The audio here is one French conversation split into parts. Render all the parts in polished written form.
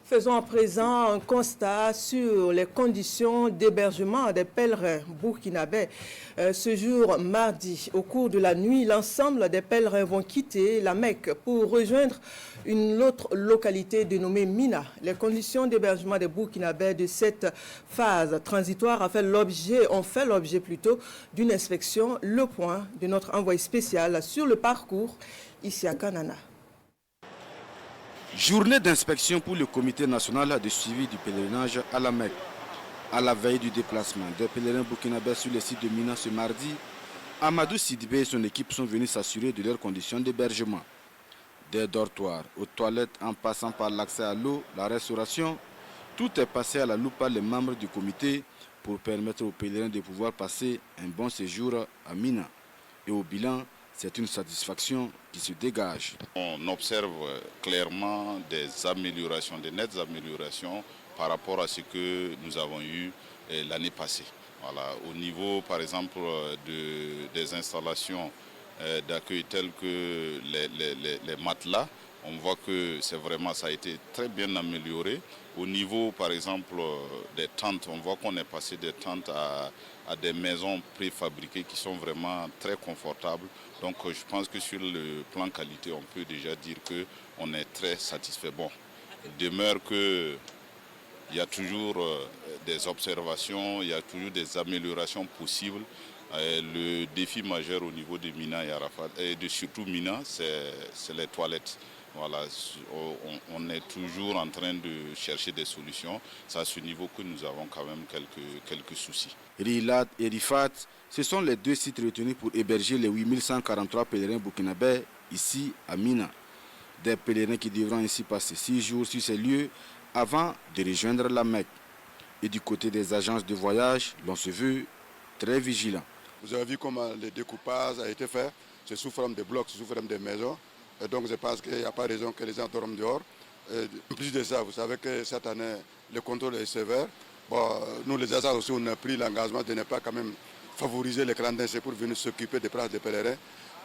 Faisons à présent un constat sur les conditions d'hébergement des pèlerins burkinabés. Ce jour, mardi, au cours de la nuit, l'ensemble des pèlerins vont quitter la Mecque pour rejoindre une autre localité dénommée Mina. Les conditions d'hébergement des burkinabés de cette phase transitoire ont fait l'objet d'une inspection. Le point de notre envoyé spécial sur le parcours ici à Kanana. Journée d'inspection pour le comité national de suivi du pèlerinage à la Mecque. À la veille du déplacement des pèlerins burkinabés sur le site de Mina ce mardi, Amadou Sidibé et son équipe sont venus s'assurer de leurs conditions d'hébergement. Des dortoirs aux toilettes en passant par l'accès à l'eau, la restauration, tout est passé à la loupe par les membres du comité pour permettre aux pèlerins de pouvoir passer un bon séjour à Mina. Et au bilan, c'est une satisfaction qui se dégage. On observe clairement des améliorations, des nettes améliorations par rapport à ce que nous avons eu l'année passée. Voilà, au niveau par exemple des installations d'accueil telles que les matelas, on voit que ça a été très bien amélioré. Au niveau par exemple des tentes, on voit qu'on est passé des tentes à des maisons préfabriquées qui sont vraiment très confortables. Donc je pense que sur le plan qualité, on peut déjà dire qu'on est très satisfait. Bon, il demeure qu'il y a toujours des observations, il y a toujours des améliorations possibles. Le défi majeur au niveau de Mina et Arafat, et surtout Mina, c'est les toilettes. Voilà, on est toujours en train de chercher des solutions. C'est à ce niveau que nous avons quand même quelques soucis. Rilat et Rifat, ce sont les deux sites retenus pour héberger les 8143 pèlerins burkinabés ici à Mina. Des pèlerins qui devront ainsi passer 6 jours sur ces lieux avant de rejoindre la Mecque. Et du côté des agences de voyage, l'on se veut très vigilant. Vous avez vu comment le découpage a été fait. C'est sous forme de blocs, sous forme de maisons. Et donc je pense qu'il n'y a pas raison que les gens dorment dehors. Et en plus de ça, vous savez que cette année, le contrôle est sévère. Bon, nous les agents aussi, on a pris l'engagement de ne pas quand même favoriser les clandestins pour venir s'occuper des places des pèlerins.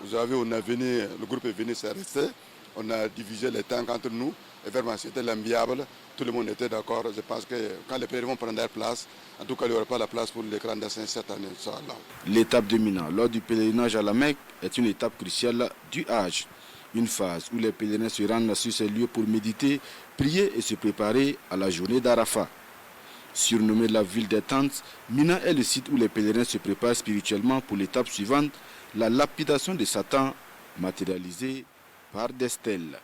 Vous avez, le groupe est venu s'arrêter. On a divisé les temps entre nous. Et vraiment, c'était l'enviable. Tout le monde était d'accord. Je pense que quand les pèlerins vont prendre leur place, en tout cas, il n'y aura pas la place pour les clandestins cette année. L'étape de Mina lors du pèlerinage à la Mecque est une étape cruciale du Hajj. Une phase où les pèlerins se rendent sur ces lieux pour méditer, prier et se préparer à la journée d'Arafat. Surnommée la ville des tentes, Mina est le site où les pèlerins se préparent spirituellement pour l'étape suivante, la lapidation de Satan matérialisée par des stèles.